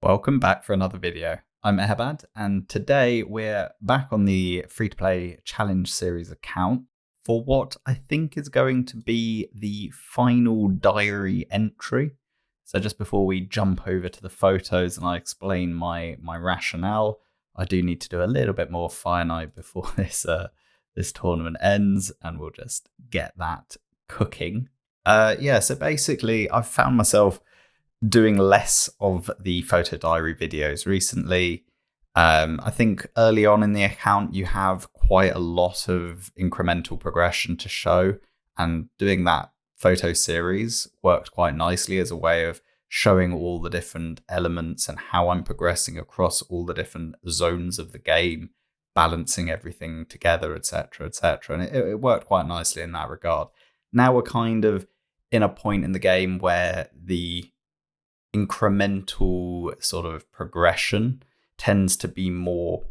Welcome back for another video. I'm Eharbad, and today we're back on the free-to-play challenge series account for what I think is going to be the final diary entry. So just before we jump over to the photos and I explain my rationale, I do need to do a little bit more finite before this tournament ends, and we'll just get that cooking. So basically I've found myself doing less of the photo diary videos recently. I think early on in the account, you have quite a lot of incremental progression to show, and doing that photo series worked quite nicely as a way of showing all the different elements and how I'm progressing across all the different zones of the game, balancing everything together, etc., etc. And it worked quite nicely in that regard. Now we're kind of in a point in the game where the incremental sort of progression tends to be more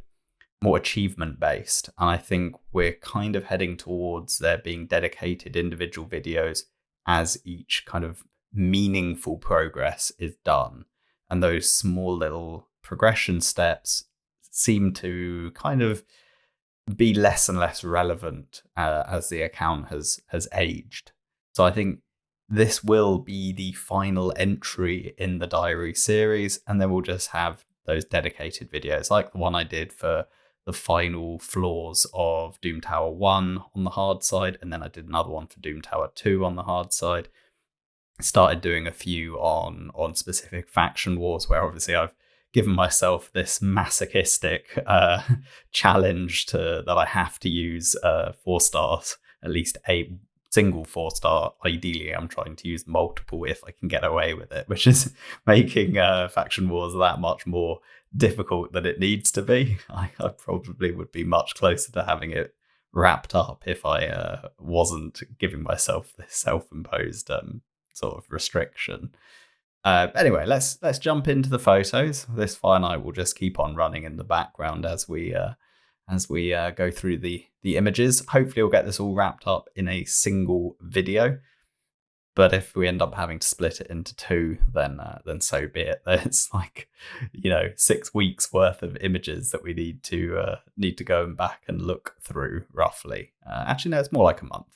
achievement based, and I think we're kind of heading towards there being dedicated individual videos as each kind of meaningful progress is done, and those small little progression steps seem to kind of be less and less relevant as the account has aged. So I think this will be the final entry in the diary series, and then we'll just have those dedicated videos like the one I did for the final floors of Doom Tower 1 on the hard side, and then I did another one for Doom Tower 2 on the hard side. I started doing a few on specific faction wars, where obviously I've given myself this masochistic challenge that I have to use 4 stars, at least a single 4-star. Ideally, I'm trying to use multiple if I can get away with it, which is making faction wars that much more difficult than it needs to be. I probably would be much closer to having it wrapped up if I wasn't giving myself this self-imposed sort of restriction. Anyway, let's jump into the photos. This finite will just keep on running in the background as we go through the images. Hopefully we'll get this all wrapped up in a single video, but if we end up having to split it into 2, then so be it. It's like 6 weeks worth of images that we need to go back and look through roughly. Actually no, it's more like a month.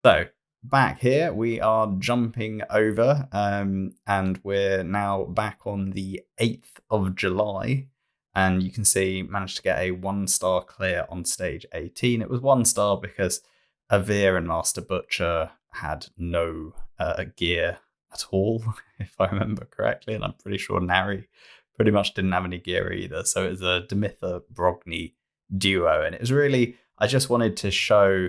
So back here we are jumping over and we're now back on the 8th of July. And you can see managed to get a 1-star clear on stage 18. It was 1 star because Avir and Master Butcher had no gear at all, if I remember correctly. And I'm pretty sure Nari pretty much didn't have any gear either. So it was a Demitha Brogni duo. And it was really, I just wanted to show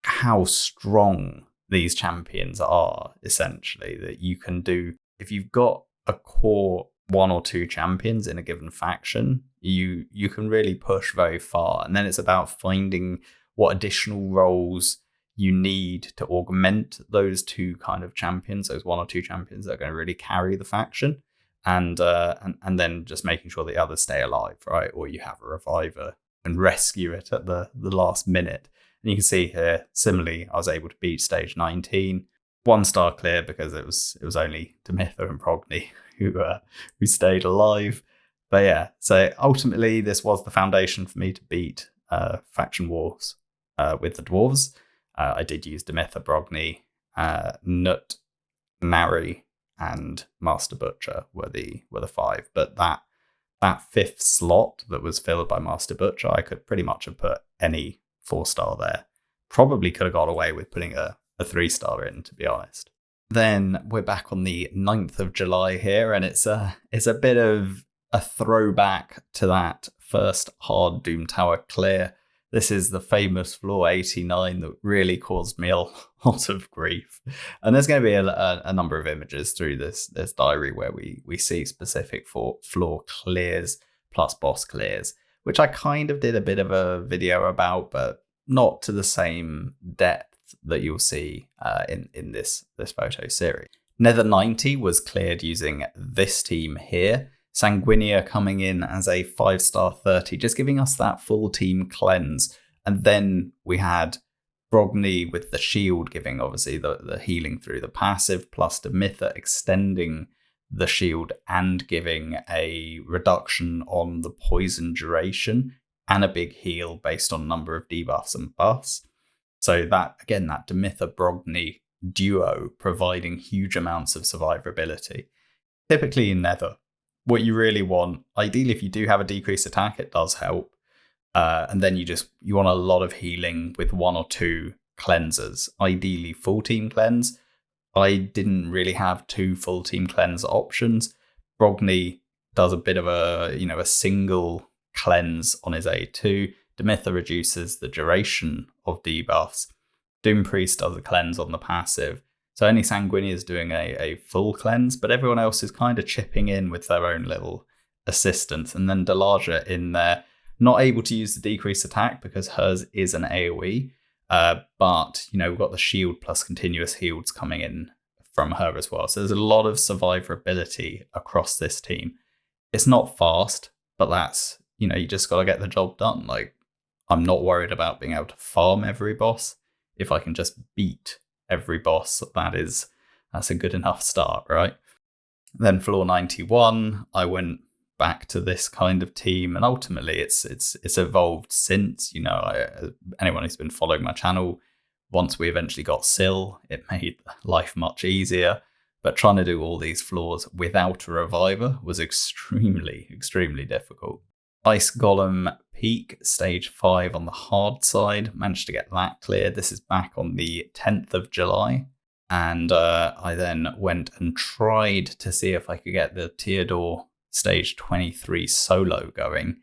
how strong these champions are, essentially, that you can do. If you've got a core 1 or 2 champions in a given faction, you can really push very far. And then it's about finding what additional roles you need to augment those 2 kind of champions, those 1 or 2 champions that are going to really carry the faction, and then just making sure the others stay alive, right? Or you have a reviver and rescue it at the last minute. And you can see here, similarly, I was able to beat stage 19. 1 star clear because it was only Demitha and Progny who stayed alive. But yeah, so ultimately this was the foundation for me to beat faction wars with the dwarves. I did use Demitha, Brogny, Nut, Nari, and Master Butcher were the 5. But that 5th slot that was filled by Master Butcher, I could pretty much have put any 4-star there. Probably could have got away with putting a 3-star in, to be honest. Then we're back on the 9th of July here, and it's a bit of a throwback to that first hard Doom Tower clear. This is the famous floor 89 that really caused me a lot of grief. And there's going to be a number of images through this diary where we see specific floor clears plus boss clears, which I kind of did a bit of a video about, but not to the same depth that you'll see in this photo series. Nether 90 was cleared using this team here. Sanguinia coming in as a 5-star 30, just giving us that full team cleanse. And then we had Brogny with the shield, giving obviously the healing through the passive, plus Demitha extending the shield and giving a reduction on the poison duration and a big heal based on number of debuffs and buffs. So that, again, that Demitha-Brogni duo providing huge amounts of survivability. Typically in Nether, what you really want, ideally if you do have a decreased attack, it does help. And then you want a lot of healing with 1 or 2 cleansers, ideally full team cleanse. I didn't really have 2 full team cleanse options. Brogni does a bit of a single cleanse on his A2. Demitha reduces the duration of debuffs. Doom Priest does a cleanse on the passive. So only Sanguinius is doing a full cleanse, but everyone else is kind of chipping in with their own little assistance. And then Delaja in there, not able to use the decreased attack because hers is an AoE. But, we've got the shield plus continuous heals coming in from her as well. So there's a lot of survivability across this team. It's not fast, but that's, you just got to get the job done. Like, I'm not worried about being able to farm every boss. If I can just beat every boss, that's a good enough start, right? Then floor 91, I went back to this kind of team, and ultimately it's evolved since. Anyone who's been following my channel, once we eventually got Syl, it made life much easier. But trying to do all these floors without a reviver was extremely, extremely difficult. Ice Golem Peak, stage 5 on the hard side, managed to get that cleared. This is back on the 10th of July. And I then went and tried to see if I could get the Theodore stage 23 solo going.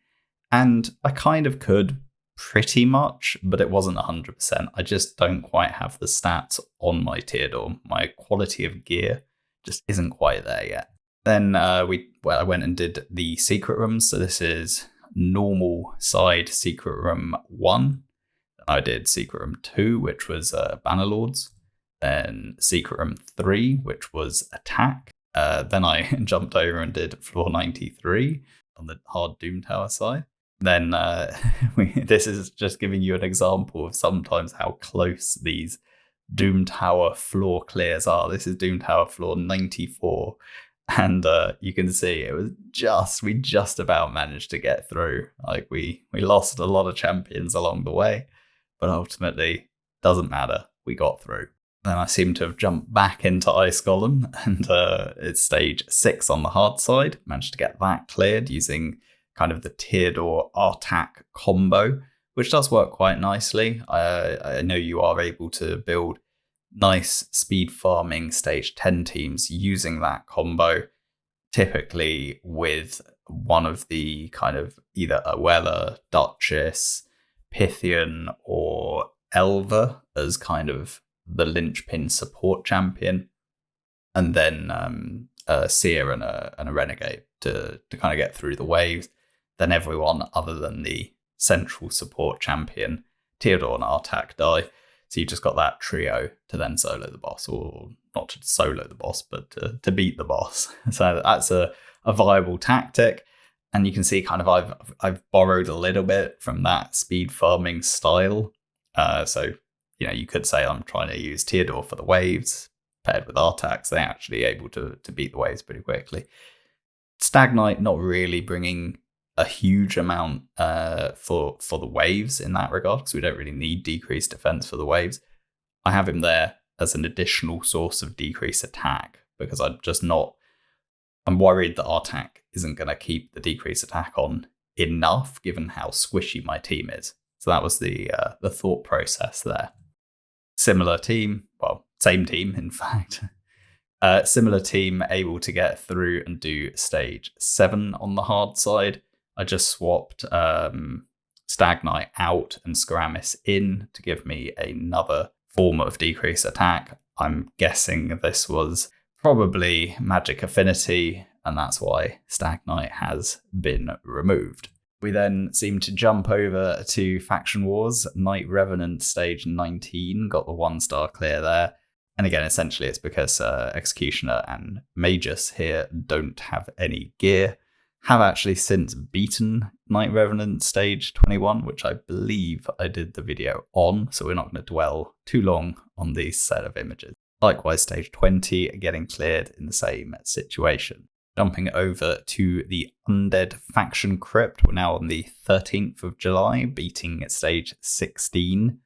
And I kind of could, pretty much, but it wasn't 100%. I just don't quite have the stats on my Theodore. My quality of gear just isn't quite there yet. Then I went and did the secret rooms. So this is normal side secret room 1. I did secret room 2, which was Bannerlords. Then secret room 3, which was attack. Then I jumped over and did floor 93 on the hard Doom Tower side. Then this is just giving you an example of sometimes how close these Doom Tower floor clears are. This is Doom Tower floor 94. And you can see we just about managed to get through. Like we lost a lot of champions along the way, but ultimately doesn't matter. We got through. Then I seem to have jumped back into Ice Golem, and it's stage 6 on the hard side. Managed to get that cleared using kind of the Theodore Artak combo, which does work quite nicely. I know you are able to build nice speed farming stage 10 teams using that combo, typically with one of the kind of either Aweller, Duchess, Pythian, or Elva as kind of the linchpin support champion, and then Seer and a Renegade to kind of get through the waves. Then everyone other than the central support champion, Theodore and Artak, die. So you just got that trio to then solo the boss, or not to solo the boss, but to beat the boss. So that's a viable tactic. And you can see kind of I've borrowed a little bit from that speed farming style. So you could say I'm trying to use Theodore for the waves paired with Artax. They're actually able to beat the waves pretty quickly. Stag Knight not really bringing a huge amount for the waves in that regard, because we don't really need decreased defense for the waves. I have him there as an additional source of decreased attack, because I'm worried that Artak isn't going to keep the decreased attack on enough given how squishy my team is. So that was the thought process there. Similar team, well, same team in fact. Similar team able to get through and do stage 7 on the hard side. I just swapped Stag Knight out and Skaramis in to give me another form of decreased attack. I'm guessing this was probably Magic Affinity, and that's why Stag Knight has been removed. We then seem to jump over to Faction Wars. Night Revenant stage 19 got the 1-star clear there. And again, essentially it's because Executioner and Magus here don't have any gear. Have actually since beaten Night Revenant stage 21, which I believe I did the video on, so we're not going to dwell too long on these set of images. Likewise, stage 20 getting cleared in the same situation. Jumping over to the Undead Faction Crypt, we're now on the 13th of July, beating stage 16.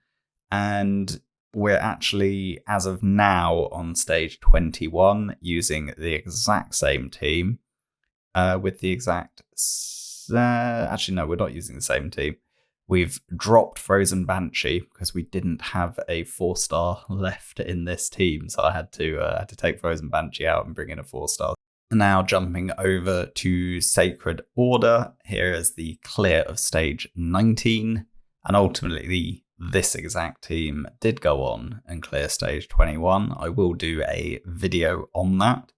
And we're actually, as of now, on stage 21, using the exact same team with the exact... actually, no, we're not using the same team. We've dropped Frozen Banshee because we didn't have a 4-star left in this team, so I had to take Frozen Banshee out and bring in a 4-star. Now jumping over to Sacred Order, here is the clear of stage 19, and ultimately this exact team did go on and clear stage 21. I will do a video on that.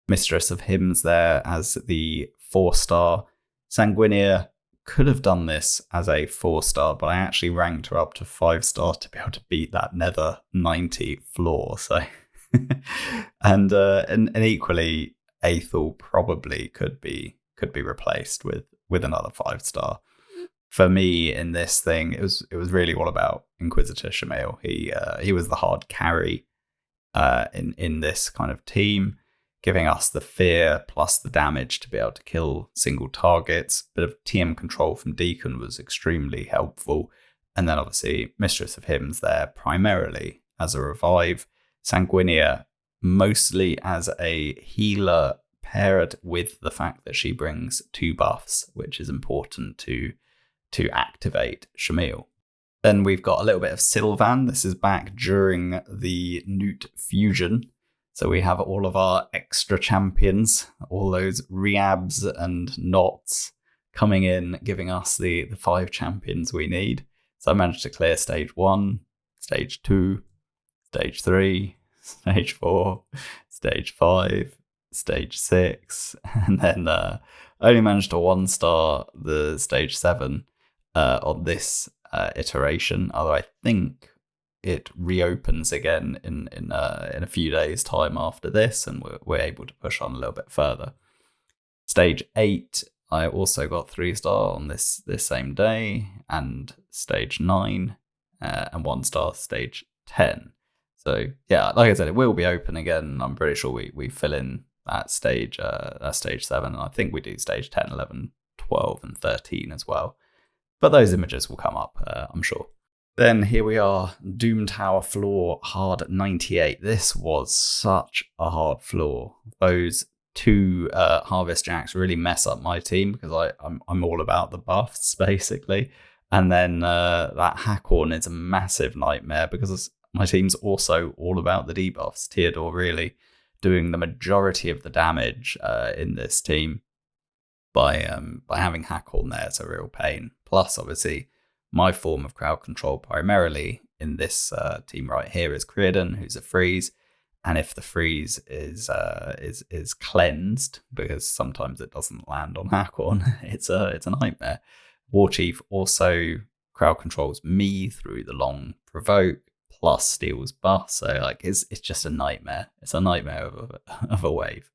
Mistress of Hymns there as the 4-star. Sanguinea could have done this as a 4-star, but I actually ranked her up to 5-star to be able to beat that Nether 90 floor. So, and equally, Aethel probably could be replaced with another 5-star. For me in this thing, it was really all about Inquisitor Shamil. He was the hard carry in this kind of team, giving us the fear plus the damage to be able to kill single targets. Bit of TM control from Deacon was extremely helpful. And then obviously Mistress of Hymns there primarily as a revive. Sanguinea mostly as a healer paired with the fact that she brings 2 buffs, which is important to activate Shamil. Then we've got a little bit of Sylvan. This is back during the Newt fusion. So we have all of our extra champions, all those Reabs and Knots coming in, giving us the 5 champions we need. So I managed to clear stage 1, stage 2, stage 3, stage 4, stage 5, stage 6, and then I only managed to 1-star the stage 7 on this iteration, although I think it reopens again in a few days' time after this, and we're able to push on a little bit further. Stage 8, I also got 3-star on this same day, and stage 9, and 1-star stage 10. So yeah, like I said, it will be open again. I'm pretty sure we fill in that stage 7, and I think we do stage 10, 11, 12, and 13 as well. But those images will come up, I'm sure. Then here we are, Doom Tower floor, hard 98. This was such a hard floor. Those 2 Harvest Jacks really mess up my team because I'm all about the buffs, basically. And then that Hackhorn is a massive nightmare because my team's also all about the debuffs. Theodore really doing the majority of the damage in this team by having Hackhorn there. It's a real pain. Plus, obviously, my form of crowd control primarily in this team right here is Creedon, who's a freeze. And if the freeze is cleansed, because sometimes it doesn't land on Hackhorn, it's a nightmare. Warchief also crowd controls me through the long provoke, plus steals buff. So like it's just a nightmare. It's a nightmare of a wave.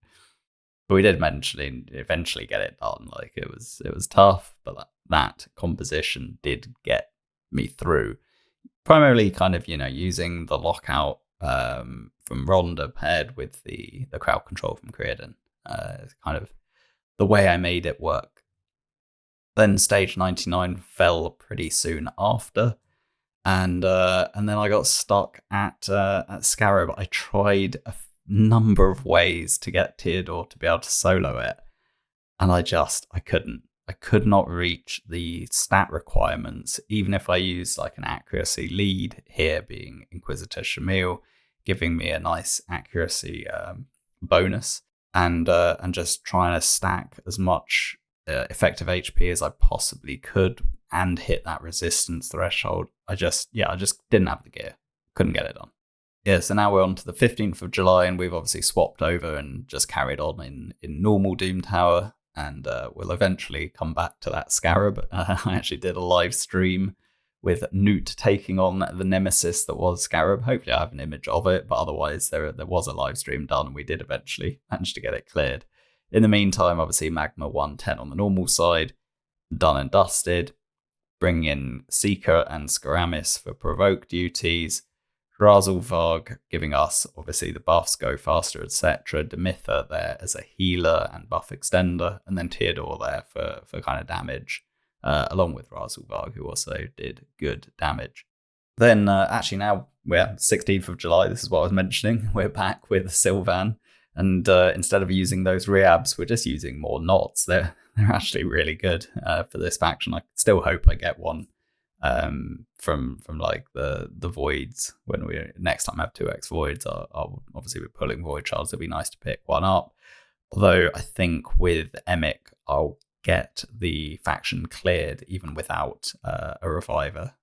But we did eventually get it done. Like it was tough, but that composition did get me through. Primarily kind of, using the lockout from Rhonda paired with the crowd control from Creedon. Kind of the way I made it work. Then stage 99 fell pretty soon after. And then I got stuck at Scarab. I tried a number of ways to get Theodore to be able to solo it, and I couldn't. I could not reach the stat requirements, even if I used like an accuracy lead here, being Inquisitor Shamil, giving me a nice accuracy bonus, and just trying to stack as much effective HP as I possibly could and hit that resistance threshold. I just didn't have the gear. Couldn't get it done. Yeah, so now we're on to the 15th of July, and we've obviously swapped over and just carried on in normal Doom Tower, and we'll eventually come back to that Scarab. I actually did a live stream with Newt taking on the nemesis that was Scarab. Hopefully I have an image of it, but otherwise there was a live stream done, and we did eventually manage to get it cleared. In the meantime, obviously Magma 110 on the normal side, done and dusted. Bring in Seeker and Skaramis for provoke duties. Drazulvarg giving us, obviously, the buffs, go faster, etc. Demitha there as a healer and buff extender, and then Theodore there for kind of damage, along with Drazulvarg, who also did good damage. Then, actually, now we're 16th of July. This is what I was mentioning. We're back with Sylvan, and instead of using those reabs, we're just using more knots. They're actually really good for this faction. I still hope I get one from like the voids when we next time have 2x voids. I'll obviously be pulling void shards. It'd be nice to pick one up. Although I think with Emic, I'll get the faction cleared even without a reviver.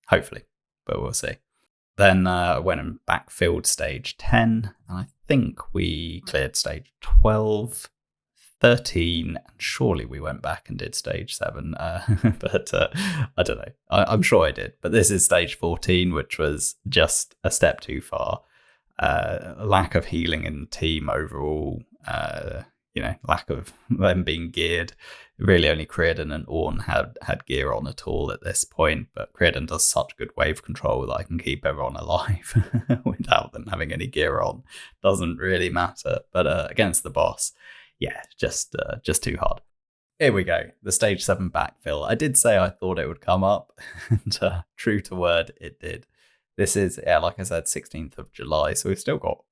Hopefully, but we'll see. Then I went and backfilled stage 10, and I think we cleared stage 12, 13, and surely we went back and did stage 7. But I don't know. I'm sure I did. But this is stage 14, which was just a step too far. Lack of healing in the team overall. Lack of them being geared. Really only Creedon and Ornn had gear on at all at this point, but Creedon does such good wave control that I can keep everyone alive without them having any gear on. Doesn't really matter, but against the boss, yeah, just too hard. Here we go, the stage 7 backfill. I did say I thought it would come up, and true to word, it did. This is, like I said, 16th of July, so we've still got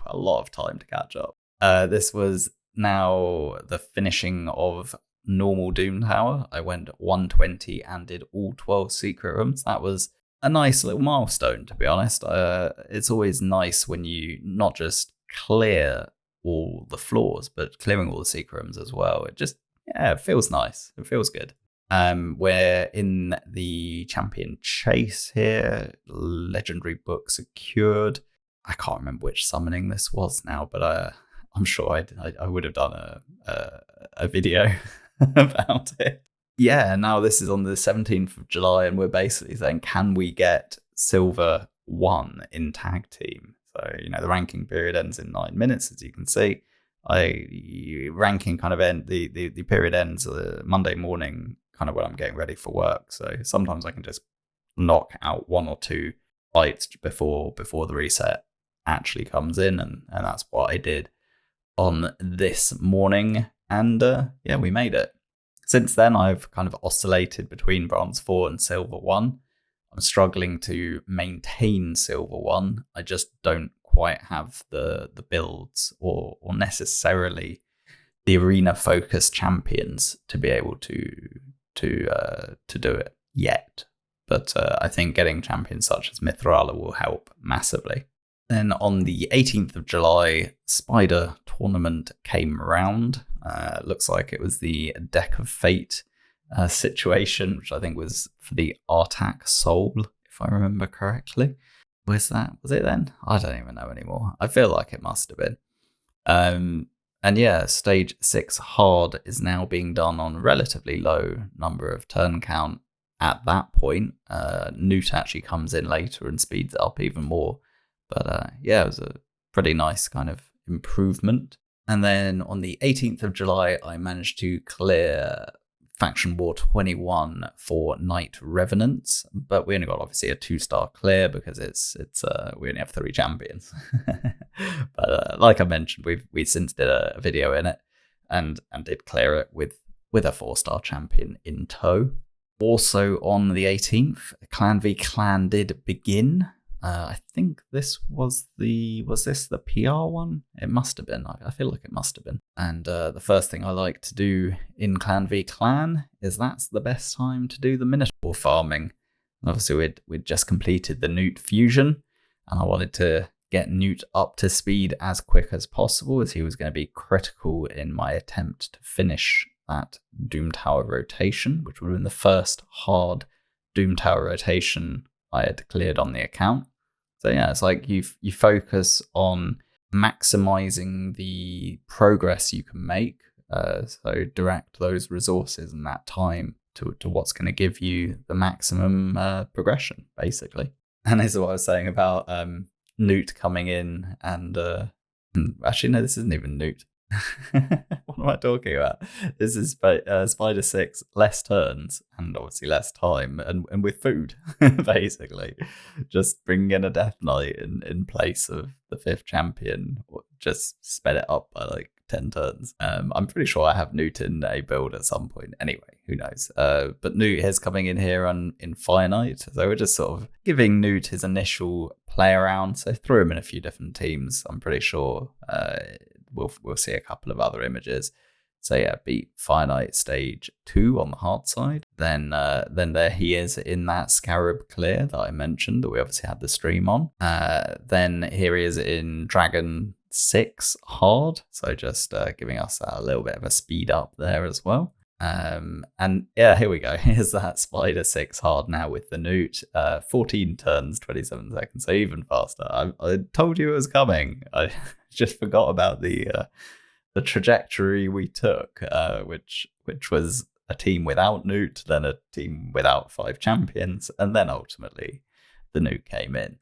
a lot of time to catch up. This was now the finishing of normal Doom Tower. I went 120 and did all 12 secret rooms. That was a nice little milestone, to be honest. It's always nice when you not just clear all the floors, but clearing all the secret rooms as well. It feels nice. It feels good. We're in the champion chase here. Legendary book secured. I can't remember which summoning this was now, but I'm sure I would have done a video about it. Yeah, now this is on the 17th of July, and we're basically saying, can we get Silver 1 in tag team? So, the ranking period ends in 9 minutes, as you can see. Ranking kind of the period ends Monday morning, kind of when I'm getting ready for work. So sometimes I can just knock out 1 or 2 fights before the reset actually comes in, and that's what I did on this morning, and we made it. Since then, I've kind of oscillated between Bronze 4 and Silver 1. I'm struggling to maintain Silver 1. I just don't quite have the builds or necessarily the arena focused champions to be able to do it yet. But I think getting champions such as Mithrala will help massively. Then on the 18th of July, Spider Tournament came around. Looks like it was the Deck of Fate situation, which I think was for the Artak Soul, if I remember correctly. Was it then? I don't even know anymore. I feel like it must have been. And yeah, stage 6 hard is now being done on a relatively low number of turn count at that point. Newt actually comes in later and speeds it up even more. But it was a pretty nice kind of improvement. And then on the 18th of July, I managed to clear Faction War 21 for Night Revenants, but we only got obviously a 2-star clear because it's we only have 3 champions. But like I mentioned, we since did a video in it and did clear it with a 4-star champion in tow. Also on the 18th, Clan v Clan did begin. I think this was this the PR one? It must have been. I feel like it must have been. And the first thing I like to do in Clan v Clan is that's the best time to do the Minotaur farming. And obviously we'd just completed the Newt fusion, and I wanted to get Newt up to speed as quick as possible, as he was going to be critical in my attempt to finish that Doom Tower rotation, which would have been the first hard Doom Tower rotation I had cleared on the account. So yeah, it's like you focus on maximizing the progress you can make. So direct those resources and that time to what's going to give you the maximum progression, basically. And this is what I was saying about Newt coming in and actually no, this isn't even Newt. What am I talking about? This is Spider 6, less turns and obviously less time and with food, basically. Just bringing in a Death Knight in place of the 5th champion, or just sped it up by like 10 turns. I'm pretty sure I have Newt in a build at some point. Anyway, who knows? But Newt is coming in here in Fire Knight. So we're just sort of giving Newt his initial play around. So threw him in a few different teams. I'm pretty sure we'll see a couple of other images. So yeah, beat Fire Knight stage 2 on the hard side. Then there he is in that Scarab clear that I mentioned that we obviously had the stream on. Then here he is in Dragon 6 hard. So just giving us a little bit of a speed up there as well. And yeah, here we go. Here's that Spider 6 hard now with the Newt. 14 turns, 27 seconds, so even faster. I told you it was coming. I just forgot about the trajectory we took, which was a team without Newt, then a team without 5 champions, and then ultimately the Newt came in.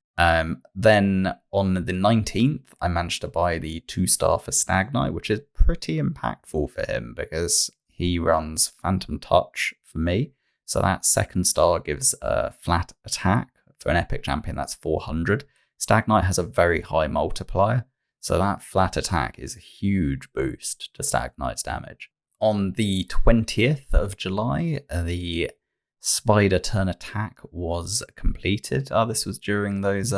Then on the 19th, I managed to buy the 2-star for Stag Knight, which is pretty impactful for him because he runs Phantom Touch for me. So that 2nd star gives a flat attack. For an epic champion, that's 400. Stag Knight has a very high multiplier. So that flat attack is a huge boost to Stag Knight's damage. On the 20th of July, the Spider turn attack was completed. This was during those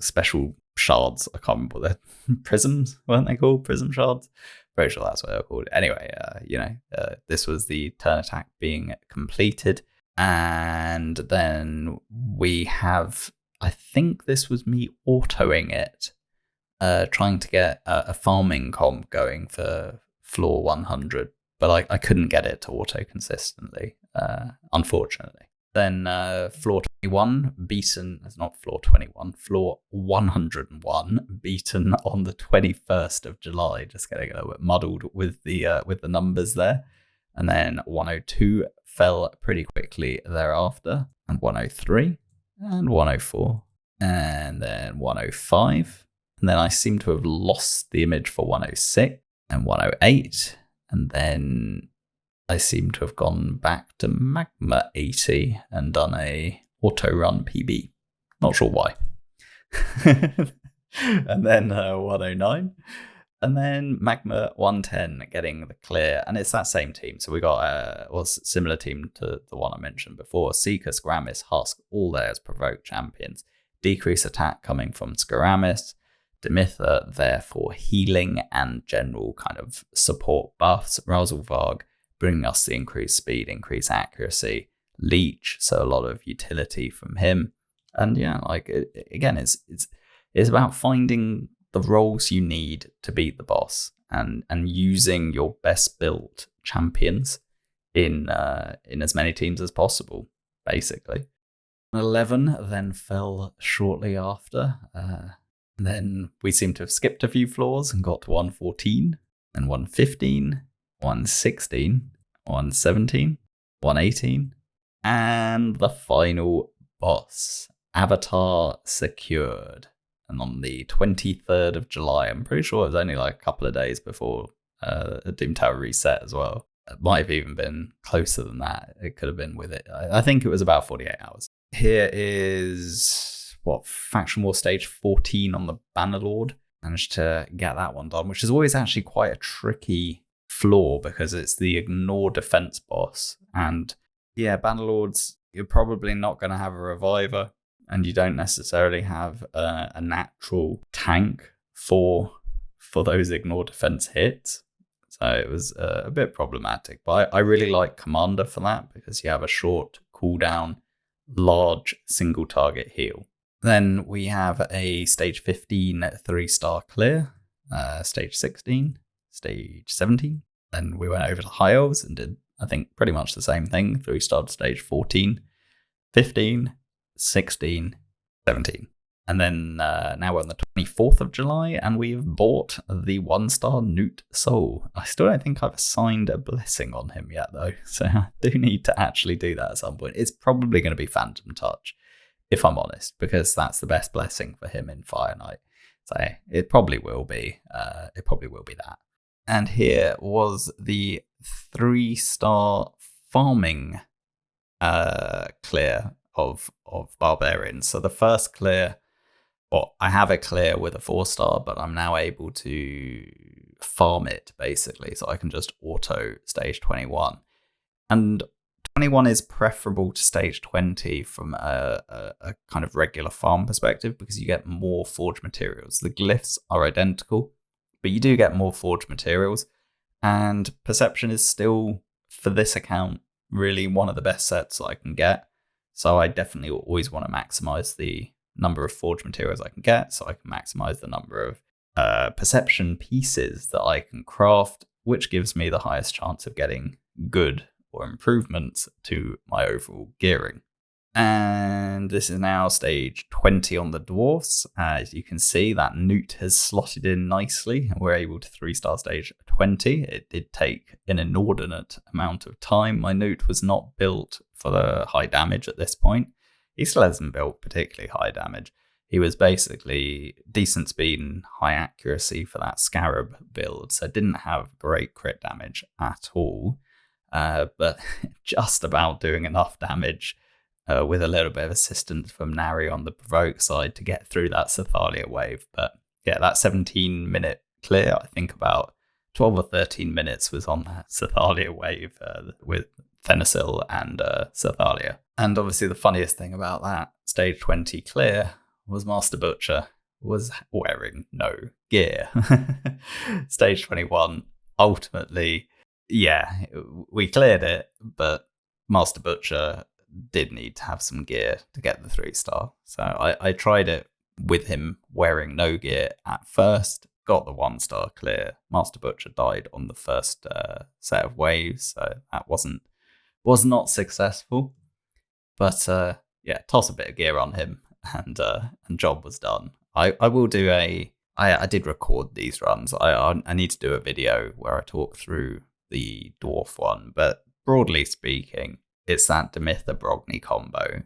special shards. I can't remember what they're prisms, weren't they called? Prism shards? Pretty sure that's what they're called. Anyway, this was the turn attack being completed. And then we have, I think this was me autoing it, trying to get a farming comp going for floor 100, but I couldn't get it to auto consistently, unfortunately. Then floor 21 beaten, it's not floor 21, floor 101 beaten on the 21st of July, just getting a little bit muddled with the numbers there. And then 102 fell pretty quickly thereafter, and 103, and 104, and then 105. And then I seem to have lost the image for 106 and 108. And then I seem to have gone back to Magma 80 and done a auto run PB. Not sure why. And then 109. And then Magma 110 getting the clear. And it's that same team. So we got a similar team to the one I mentioned before. Seeker, Skaramis, Husk, all there as provoked champions. Decrease attack coming from Skaramis. Demitha there for healing and general kind of support buffs. Razelvarg bringing us the increased speed, increased accuracy. Leech, so a lot of utility from him. And yeah, again, it's about finding the roles you need to beat the boss and using your best built champions in as many teams as possible, basically. 11 then fell shortly after. Then we seem to have skipped a few floors and got to 114, then 115, 116, 117, 118, and the final boss, Avatar secured. And on the 23rd of July, I'm pretty sure it was only like a couple of days before Doom Tower reset as well. It might have even been closer than that. It could have been with it. I think it was about 48 hours. Here is Faction War stage 14 on the Bannerlord. Managed to get that one done, which is always actually quite a tricky floor because it's the ignore defense boss. And yeah, Bannerlords, you're probably not going to have a reviver, and you don't necessarily have a natural tank for those ignore defense hits. So it was a bit problematic. But I really like Commander for that because you have a short cooldown, large single target heal. Then we have a stage 15 3-star clear, stage 16, stage 17. Then we went over to High Elves and did, I think, pretty much the same thing. 3-star stage 14, 15, 16, 17. And then now we're on the 24th of July and we've bought the 1-star Newt Soul. I still don't think I've assigned a blessing on him yet though, so I do need to actually do that at some point. It's probably going to be Phantom Touch, if I'm honest, because that's the best blessing for him in Fire Knight. So it probably will be that. And here was the 3-star farming clear of barbarians. So the first clear, well, I have a clear with a 4-star, but I'm now able to farm it basically, so I can just auto stage 21. And 21 is preferable to stage 20 from a kind of regular farm perspective because you get more forged materials. The glyphs are identical, but you do get more forged materials. And perception is still, for this account, really one of the best sets I can get. So I definitely always want to maximize the number of forged materials I can get, so I can maximize the number of perception pieces that I can craft, which gives me the highest chance of getting good or improvements to my overall gearing. And this is now stage 20 on the dwarfs. As you can see, that newt has slotted in nicely, and we're able to 3-star stage 20. It did take an inordinate amount of time. My newt was not built for the high damage at this point. He still hasn't built particularly high damage. He was basically decent speed and high accuracy for that scarab build, so didn't have great crit damage at all, but just about doing enough damage with a little bit of assistance from Nari on the provoke side to get through that Sathalia wave. But yeah, that 17-minute clear, I think about 12 or 13 minutes was on that Sathalia wave with Thenasil and Sathalia. And obviously the funniest thing about that stage 20 clear was Master Butcher was wearing no gear. Stage 21, ultimately, yeah, we cleared it, but Master Butcher did need to have some gear to get the 3-star. So I tried it with him wearing no gear at first, got the 1-star clear. Master Butcher died on the first set of waves, so that was not successful. But yeah, toss a bit of gear on him, and job was done. I will do I did record these runs. I need to do a video where I talk through the dwarf one, but broadly speaking, it's that Demitha Brogni combo,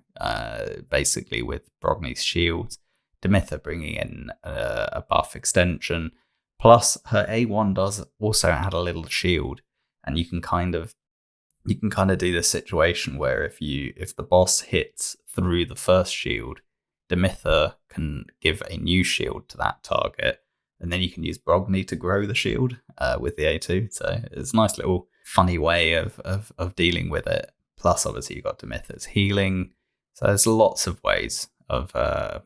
basically with Brogni's shields, Demitha bringing in a buff extension, plus her A1 does also add a little shield, and you can kind of do this situation where if the boss hits through the first shield, Demitha can give a new shield to that target, and then you can use Brogni to grow the shield with the A2. So it's a nice little funny way of dealing with it. Plus, obviously, you've got Demitha's healing. So there's lots of ways of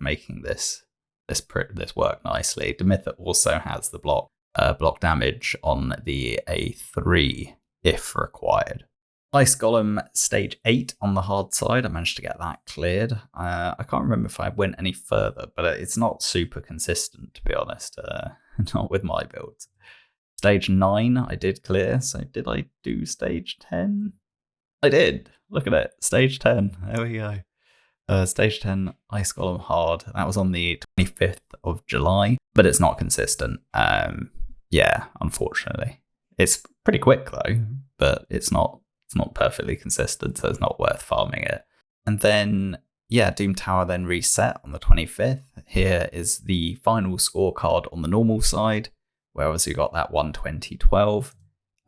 making this work nicely. Demitha also has the block damage on the A3 if required. Ice Golem stage 8 on the hard side. I managed to get that cleared. I can't remember if I went any further, but it's not super consistent, to be honest. Not with my builds. Stage 9 I did clear. So did I do stage 10? I did. Look at it. Stage 10. There we go. Stage 10 Ice Golem hard. That was on the 25th of July, but it's not consistent. Yeah, unfortunately. It's pretty quick though, but it's not perfectly consistent, so it's not worth farming it. And then, yeah, Doom Tower then reset on the 25th. Here is the final scorecard on the normal side, where obviously you got that 120-12.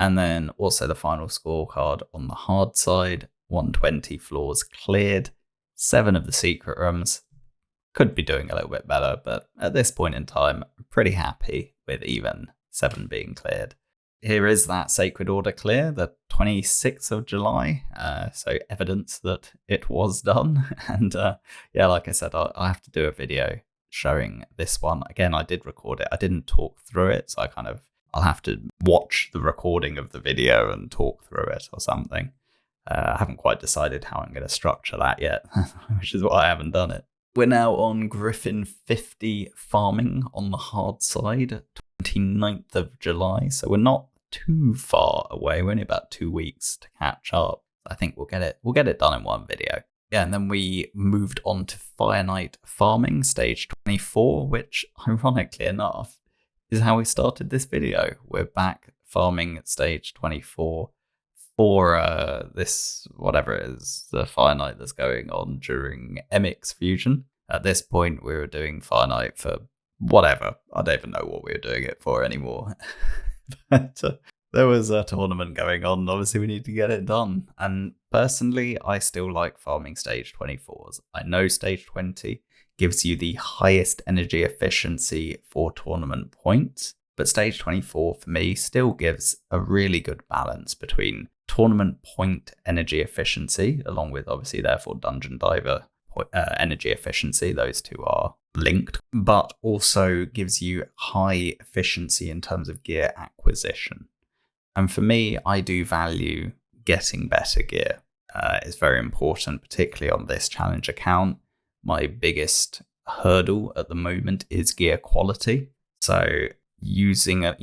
And then also the final scorecard on the hard side, 120 floors cleared, 7 of the secret rooms. Could be doing a little bit better, but at this point in time, I'm pretty happy with even 7 being cleared. Here is that Sacred Order clear, the 26th of July, so evidence that it was done. And yeah, like I said, I have to do a video showing this one. Again, I did record it. I didn't talk through it, so I'll have to watch the recording of the video and talk through it or something. I haven't quite decided how I'm going to structure that yet, which is why I haven't done it. We're now on Griffin 50 farming on the hard side, 29th of July, so we're not too far away. We're only about 2 weeks to catch up. I think we'll get it done in one video. Yeah, and then we moved on to Fire Knight farming, stage 24, which, ironically enough, is how we started this video. We're back farming at stage 24 for this, whatever it is, the Fire Knight that's going on during MX Fusion. At this point, we were doing Fire Knight for whatever. I don't even know what we were doing it for anymore. But there was a tournament going on. Obviously, we need to get it done. And personally, I still like farming stage 24s. I know stage 20 gives you the highest energy efficiency for tournament points, but stage 24 for me still gives a really good balance between tournament point energy efficiency, along with obviously therefore dungeon diver energy efficiency. Those two are linked, but also gives you high efficiency in terms of gear acquisition. And for me, I do value getting better gear. It's very important, particularly on this challenge account. My biggest hurdle at the moment is gear quality. So using a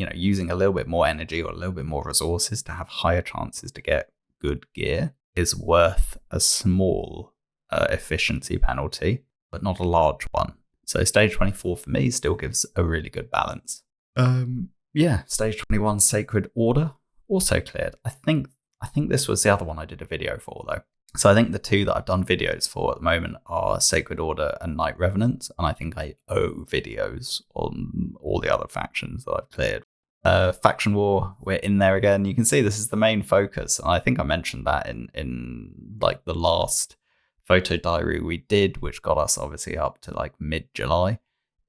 little bit more energy or a little bit more resources to have higher chances to get good gear is worth a small efficiency penalty, but not a large one. So stage 24 for me still gives a really good balance. Stage 21 Sacred Order also cleared. I think this was the other one I did a video for though. So I think the two that I've done videos for at the moment are Sacred Order and Night Revenant, and I think I owe videos on all the other factions that I've cleared. Faction War, we're in there again. You can see this is the main focus, and I think I mentioned that in like the last photo diary we did, which got us obviously up to like mid-July,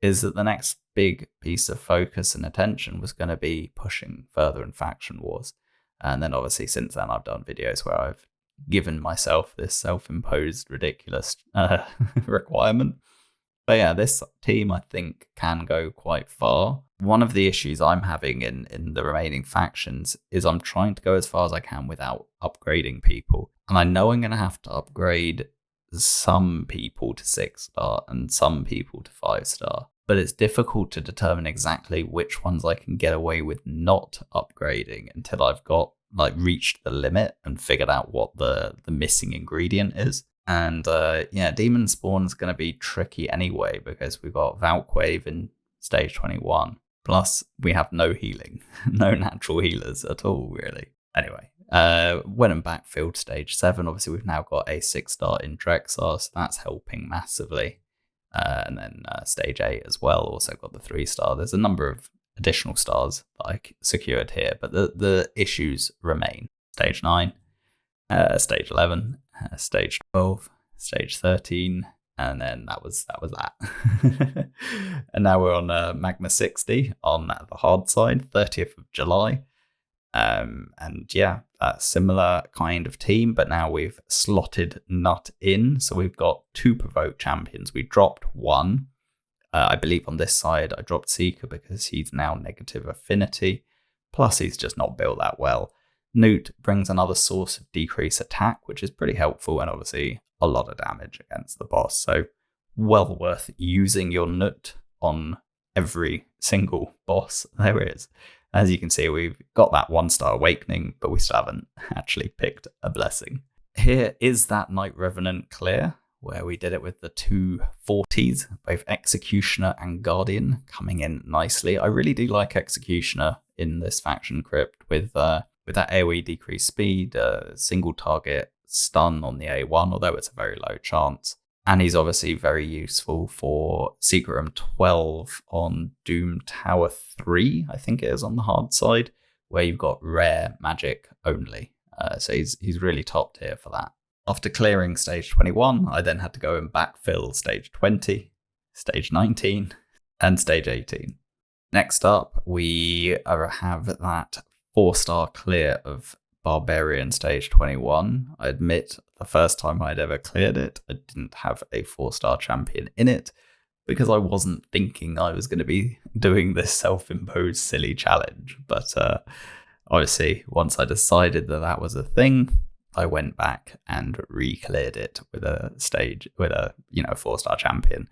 is that the next big piece of focus and attention was going to be pushing further in Faction Wars. And then obviously since then I've done videos where I've given myself this self-imposed ridiculous requirement. But yeah, this team I think can go quite far. One of the issues I'm having in the remaining factions is I'm trying to go as far as I can without upgrading people. And I know I'm going to have to upgrade some people to 6-star and some people to 5-star. But it's difficult to determine exactly which ones I can get away with not upgrading until I've got reached the limit and figured out what the missing ingredient is. And Demon Spawn's going to be tricky anyway because we've got Valkwave in stage 21. Plus, we have no healing, no natural healers at all, really. Anyway, went and backfilled stage 7. Obviously, we've now got a 6-star in Drexar, so that's helping massively. And then stage 8 as well, also got the 3-star. There's a number of additional stars that I secured here, but the issues remain. Stage 9, stage 11, stage 12, stage 13, and then that was that. And now we're on Magma 60 on the hard side, 30th of July. And yeah, a similar kind of team, but now we've slotted Nut in. So we've got 2 Provoke champions. We dropped 1. I believe on this side, I dropped Seeker because he's now negative affinity. Plus, he's just not built that well. Newt brings another source of decrease attack, which is pretty helpful, and obviously a lot of damage against the boss. So well worth using your Nut on every single boss there is. As you can see, we've got that 1-star awakening, but we still haven't actually picked a blessing. Here is that Night Revenant clear, where we did it with the 2 40s, both Executioner and Guardian, coming in nicely. I really do like Executioner in this faction crypt with that AoE decreased speed, single target stun on the A1, although it's a very low chance. And he's obviously very useful for Secret Room 12 on Doom Tower 3, I think it is on the hard side, where you've got rare magic only. So he's really top tier for that. After clearing stage 21, I then had to go and backfill stage 20, stage 19, and stage 18. Next up, we have that 4-star clear of Barbarian stage 21. I admit the first time I'd ever cleared it, I didn't have a 4-star champion in it because I wasn't thinking I was going to be doing this self-imposed silly challenge. But obviously, once I decided that was a thing, I went back and re-cleared it with a 4-star champion.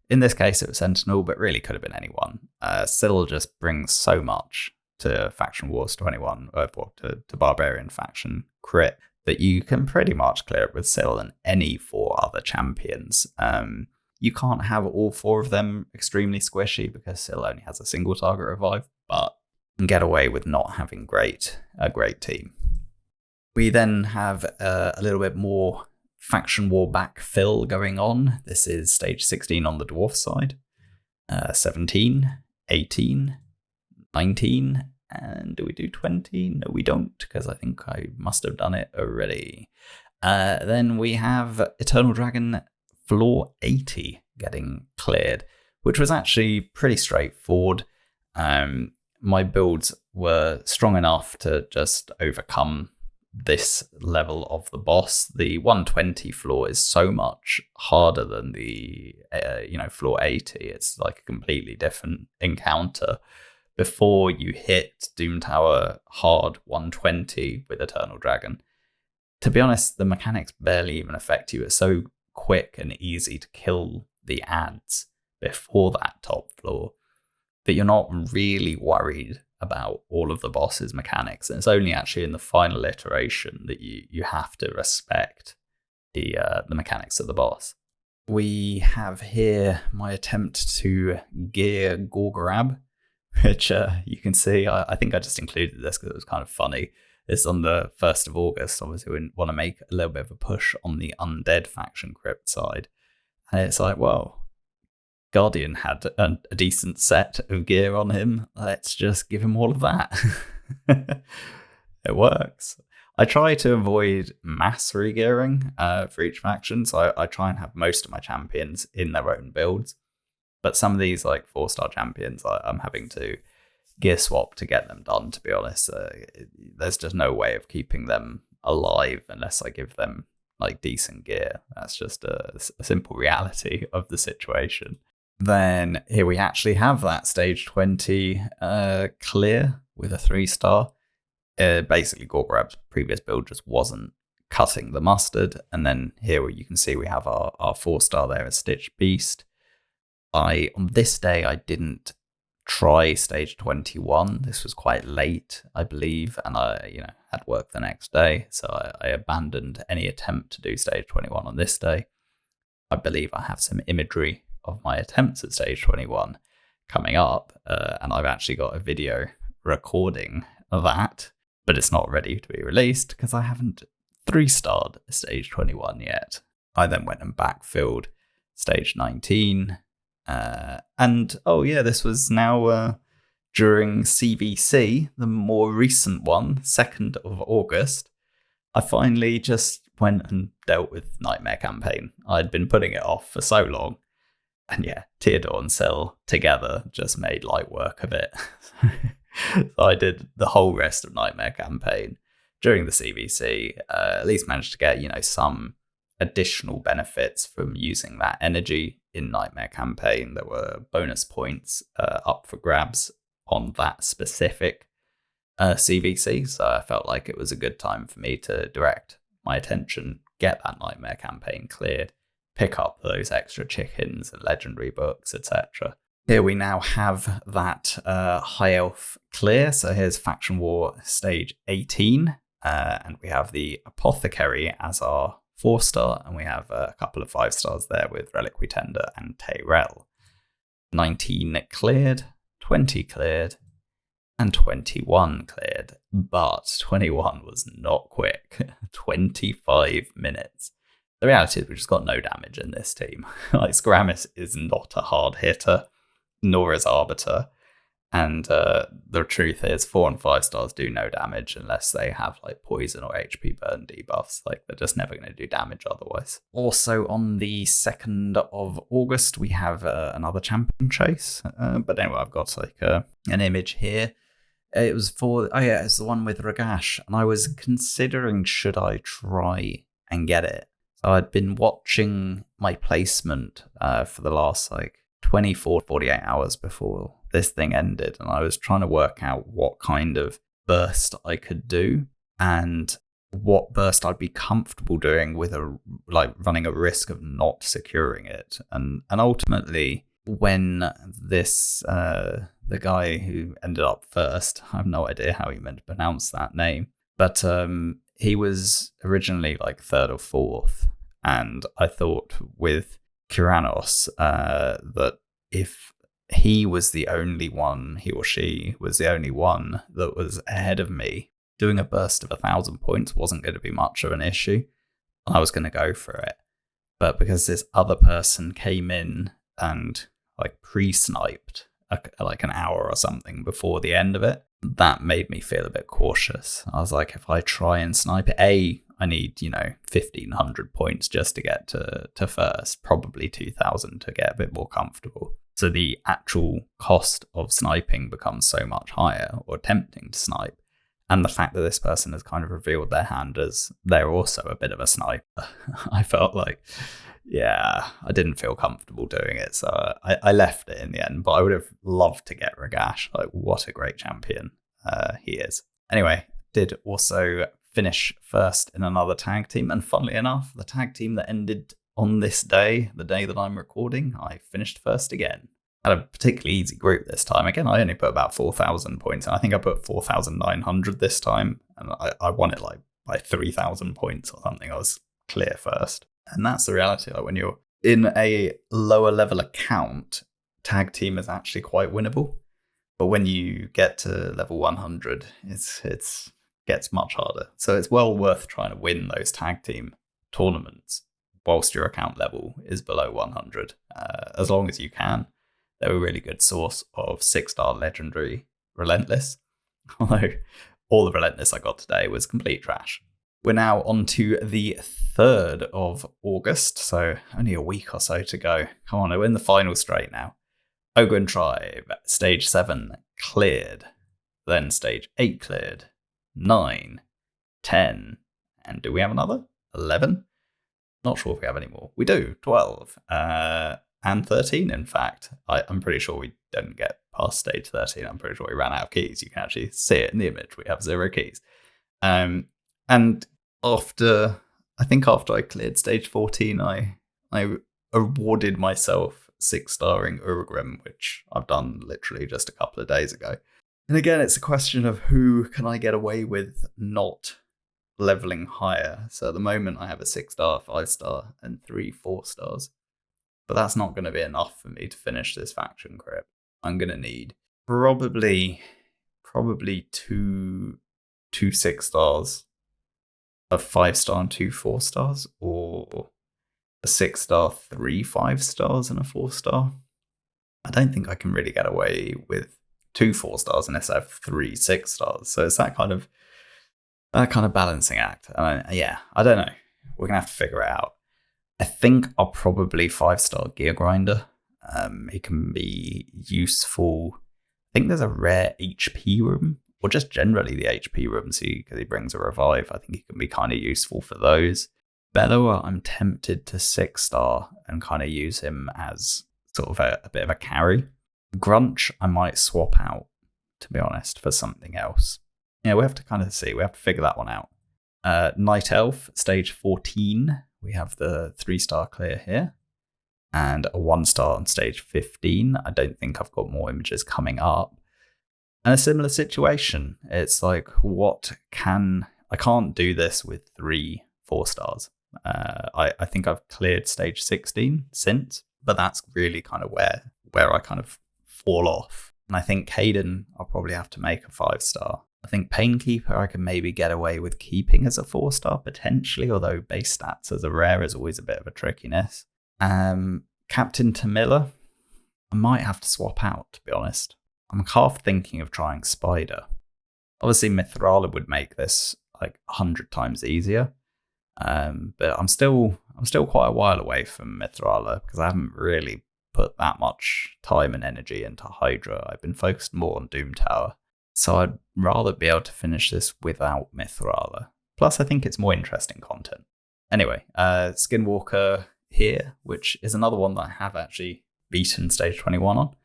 In this case, it was Sentinel, but really could have been anyone. Syl just brings so much to Faction Wars 21, to Barbarian faction crit, that you can pretty much clear it with Syl and any 4 other champions. You can't have all 4 of them extremely squishy because Syl only has a single target revive, but you can get away with not having a great team. We then have a little bit more Faction War backfill going on. This is stage 16 on the Dwarf side, 17, 18, 19, And do we do 20? No, we don't, because I think I must have done it already. Then we have Eternal Dragon floor 80 getting cleared, which was actually pretty straightforward. My builds were strong enough to just overcome this level of the boss. The 120 floor is so much harder than the floor 80. It's like a completely different encounter. Before you hit Doom Tower hard 120 with Eternal Dragon, to be honest, the mechanics barely even affect you. It's so quick and easy to kill the ads before that top floor that you're not really worried about all of the boss's mechanics. And it's only actually in the final iteration that you have to respect the mechanics of the boss. We have here my attempt to gear Gorgorab, which you can see. I think I just included this because it was kind of funny. It's on the 1st of August. Obviously, we want to make a little bit of a push on the undead faction crypt side. And it's like, well, Guardian had a decent set of gear on him. Let's just give him all of that. It works. I try to avoid mass regearing for each faction, so I try and have most of my champions in their own builds. But some of these, like 4-star champions, I'm having to gear swap to get them done, to be honest. There's just no way of keeping them alive unless I give them like decent gear. That's just a simple reality of the situation. Then here we actually have that stage 20 clear with a 3-star. Basically, Gorgorab's previous build just wasn't cutting the mustard. And then here you can see we have our 4-star there as Stitch Beast. On this day, I didn't try stage 21. This was quite late, I believe, and I had work the next day, so I abandoned any attempt to do stage 21 on this day. I believe I have some imagery of my attempts at stage 21 coming up, and I've actually got a video recording of that, but it's not ready to be released because I haven't 3-starred stage 21 yet. I then went and backfilled stage 19. This was now during CVC, the more recent one, 2nd of August. I finally just went and dealt with Nightmare Campaign. I'd been putting it off for so long. And yeah, Teardor and Syl together just made light work of it. So I did the whole rest of Nightmare Campaign during the CVC, at least managed to get, some additional benefits from using that energy in Nightmare Campaign. There were bonus points up for grabs on that specific CVC, so I felt like it was a good time for me to direct my attention, get that Nightmare Campaign cleared, pick up those extra chickens and legendary books, etc. Here we now have that High Elf clear, so here's Faction War stage 18, and we have the Apothecary as our 4-star, and we have a couple of 5-stars there with Reliquary Tender and Tyrell. 19 cleared, 20 cleared, and 21 cleared, but 21 was not quick. 25 minutes. The reality is we just got no damage in this team. Like, Skramis is not a hard hitter, nor is Arbiter. And the truth is 4 and 5 stars do no damage unless they have like poison or HP burn debuffs. Like, they're just never going to do damage otherwise. Also on the 2nd of August, we have another champion chase. But anyway, I've got like an image here. It was it's the one with Ragash. And I was considering, should I try and get it? So I'd been watching my placement for the last 24, 48 hours before this thing ended, and I was trying to work out what kind of burst I could do and what burst I'd be comfortable doing with running a risk of not securing it. And ultimately, when this the guy who ended up first, I have no idea how he meant to pronounce that name, but he was originally 3rd or 4th, and I thought with Kyranos that if he was the only one, he or she was the only one that was ahead of me, doing a burst of 1,000 points wasn't going to be much of an issue. I was going to go for it. But because this other person came in and pre-sniped like an hour or something before the end of it. That made me feel a bit cautious. I was like, if I try and snipe it, I need 1,500 points just to get to first, probably 2,000 to get a bit more comfortable. So the actual cost of sniping becomes so much higher, or attempting to snipe. And the fact that this person has kind of revealed their hand as they're also a bit of a sniper, I felt like, yeah, I didn't feel comfortable doing it. So I left it in the end, but I would have loved to get Ragash. Like, what a great champion he is. Anyway, did also finish first in another tag team. And funnily enough, the tag team that ended on this day, the day that I'm recording, I finished first again. Had a particularly easy group this time. Again, I only put about 4,000 points, and I think I put 4,900 this time, and I won it like by 3,000 points or something. I was clear first. And that's the reality. Like, when you're in a lower level account, tag team is actually quite winnable. But when you get to level 100, it's gets much harder. So it's well worth trying to win those tag team tournaments whilst your account level is below 100, as long as you can. They're a really good source of 6-star legendary Relentless, although all the Relentless I got today was complete trash. We're now on to the 3rd of August, so only a week or so to go. Come on, we're in the final straight now. Ogren Tribe, stage 7 cleared, then stage 8 cleared, 9, 10, and do we have another? 11? Not sure if we have any more. We do, 12. And 13, in fact. I'm pretty sure we didn't get past stage 13. I'm pretty sure we ran out of keys. You can actually see it in the image. We have 0 keys. And after I cleared stage 14, I awarded myself 6-starring Urugrim, which I've done literally just a couple of days ago. And again, it's a question of who can I get away with not leveling higher. So at the moment, I have a 6-star, 5-star, and 3 4-stars. But that's not going to be enough for me to finish this faction crypt. I'm going to need probably 2 6-stars, a 5-star and 2 4-stars, or a 6-star, 3 5-stars, and a 4-star. I don't think I can really get away with 2 4-stars unless I have 3 6-stars. So it's that kind of balancing act. Yeah, I don't know. We're going to have to figure it out. I think I'll probably 5-star Gear Grinder. It can be useful. I think there's a rare HP room, or just generally the HP room, because he brings a revive. I think he can be kind of useful for those. Bellower, I'm tempted to 6-star and kind of use him as sort of a bit of a carry. Grunch, I might swap out, to be honest, for something else. Yeah, we have to kind of see. We have to figure that one out. Night Elf, stage 14. We have the 3-star clear here, and a 1-star on stage 15. I don't think I've got more images coming up. And a similar situation. It's like, I can't do this with 3 4-stars. I think I've cleared stage 16 since, but that's really kind of where I kind of fall off. And I think Caden, I'll probably have to make a 5-star. I think Painkeeper I can maybe get away with keeping as a 4-star potentially, although base stats as a rare is always a bit of a trickiness. Captain Tamila, I might have to swap out, to be honest. I'm half thinking of trying Spider. Obviously Mithrala would make this like 100 times easier, but I'm still quite a while away from Mithrala because I haven't really put that much time and energy into Hydra. I've been focused more on Doom Tower. So I'd rather be able to finish this without Mithrala. Plus, I think it's more interesting content. Anyway, Skinwalker here, which is another one that I have actually beaten stage 21 on.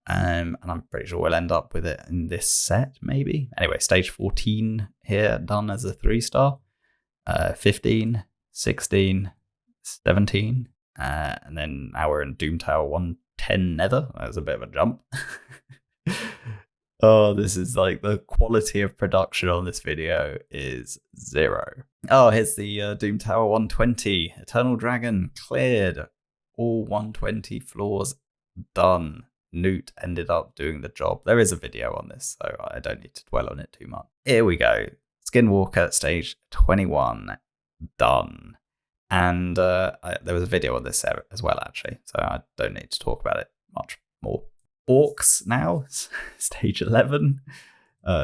And I'm pretty sure we'll end up with it in this set, maybe. Anyway, stage 14 here, done as a 3-star. 15, 16, 17. And then now we're in Doom Tower 110 Nether. That was a bit of a jump. Oh, this is like the quality of production on this video is 0. Oh, here's the Doom Tower 120. Eternal Dragon cleared. All 120 floors done. Newt ended up doing the job. There is a video on this, so I don't need to dwell on it too much. Here we go. Skinwalker stage 21 done. And there was a video on this as well, actually, so I don't need to talk about it much more. orcs now. Stage 11,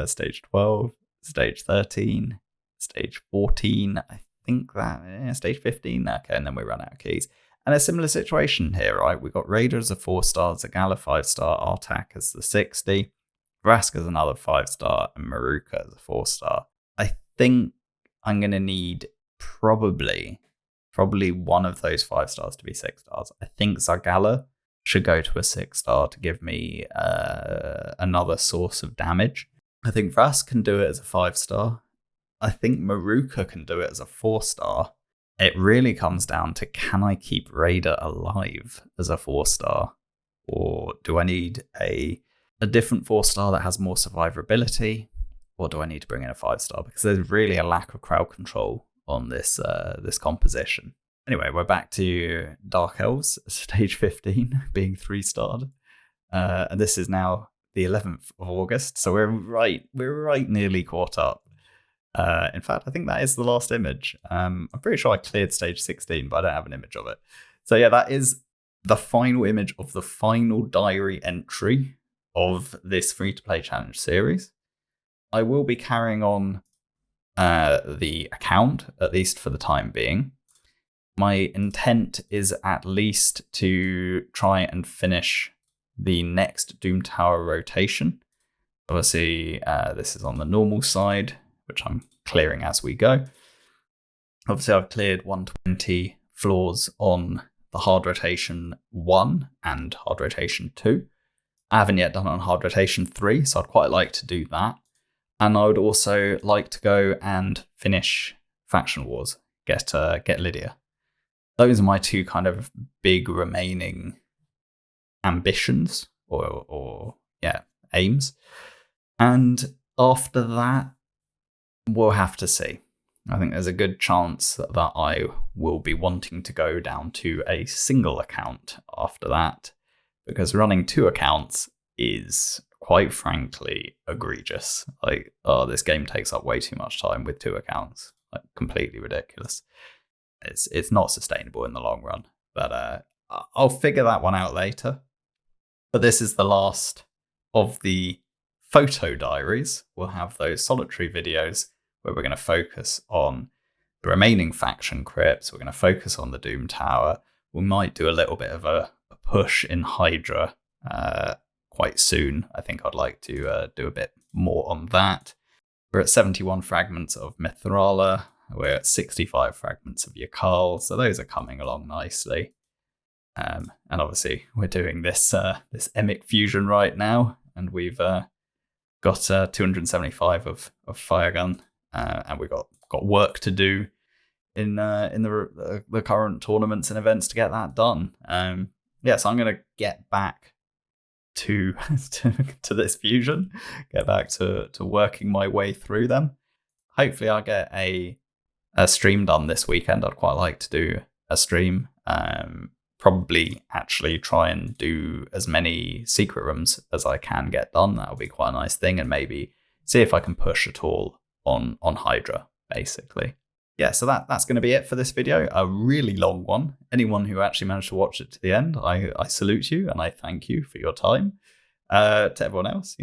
stage 12, stage 13, stage 14. I think stage 15. Okay, and then we run out of keys. And a similar situation here, right? We've got Raider as a 4-star, Zagala 5-star, Artak as the 60, Vrask as another 5-star, and Maruka as a 4-star. I think I'm going to need probably one of those 5 stars to be 6 stars. I think Zagala should go to a 6-star to give me another source of damage. I think Vrask can do it as a 5-star. I think Maruka can do it as a 4-star. It really comes down to, can I keep Raider alive as a 4-star? Or do I need a different 4-star that has more survivability? Or do I need to bring in a 5-star? Because there's really a lack of crowd control on this composition. Anyway, we're back to Dark Elves, stage 15, being 3-starred. And this is now the 11th of August, so we're right nearly caught up. In fact, I think that is the last image. I'm pretty sure I cleared stage 16, but I don't have an image of it. So yeah, that is the final image of the final diary entry of this free-to-play challenge series. I will be carrying on the account, at least for the time being. My intent is at least to try and finish the next Doom Tower rotation. Obviously, this is on the normal side, which I'm clearing as we go. Obviously, I've cleared 120 floors on the hard rotation 1 and hard rotation 2. I haven't yet done it on hard rotation 3, so I'd quite like to do that. And I would also like to go and finish Faction Wars, get Lydia. Those are my two kind of big remaining ambitions or aims. And after that, we'll have to see. I think there's a good chance that I will be wanting to go down to a single account after that, because running 2 accounts is, quite frankly, egregious. Like, this game takes up way too much time with 2 accounts. Like, completely ridiculous. It's not sustainable in the long run. But I'll figure that one out later. But this is the last of the photo diaries. We'll have those solitary videos where we're going to focus on the remaining faction crypts. We're going to focus on the Doom Tower. We might do a little bit of a push in Hydra quite soon. I think I'd like to do a bit more on that. We're at 71 fragments of Mithrala. We're at 65 fragments of Yakal. So those are coming along nicely. And obviously, we're doing this Emic fusion right now, and we've got 275 of Firegun, and we've got work to do in the current tournaments and events to get that done. So I'm going to get back to this fusion, get back to working my way through them. Hopefully, I'll get a stream done this weekend. I'd quite like to do a stream. Probably actually try and do as many secret rooms as I can get done. That'll be quite a nice thing, and maybe see if I can push at all on Hydra, basically. Yeah, so that's going to be it for this video. A really long one. Anyone who actually managed to watch it to the end, I salute you, and I thank you for your time. To everyone else,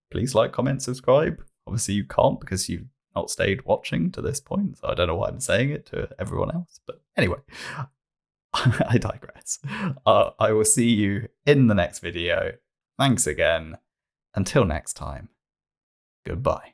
please like, comment, subscribe. Obviously you can't because you've not stayed watching to this point, so I don't know why I'm saying it to everyone else. But anyway, I digress. I will see you in the next video. Thanks again. Until next time, goodbye.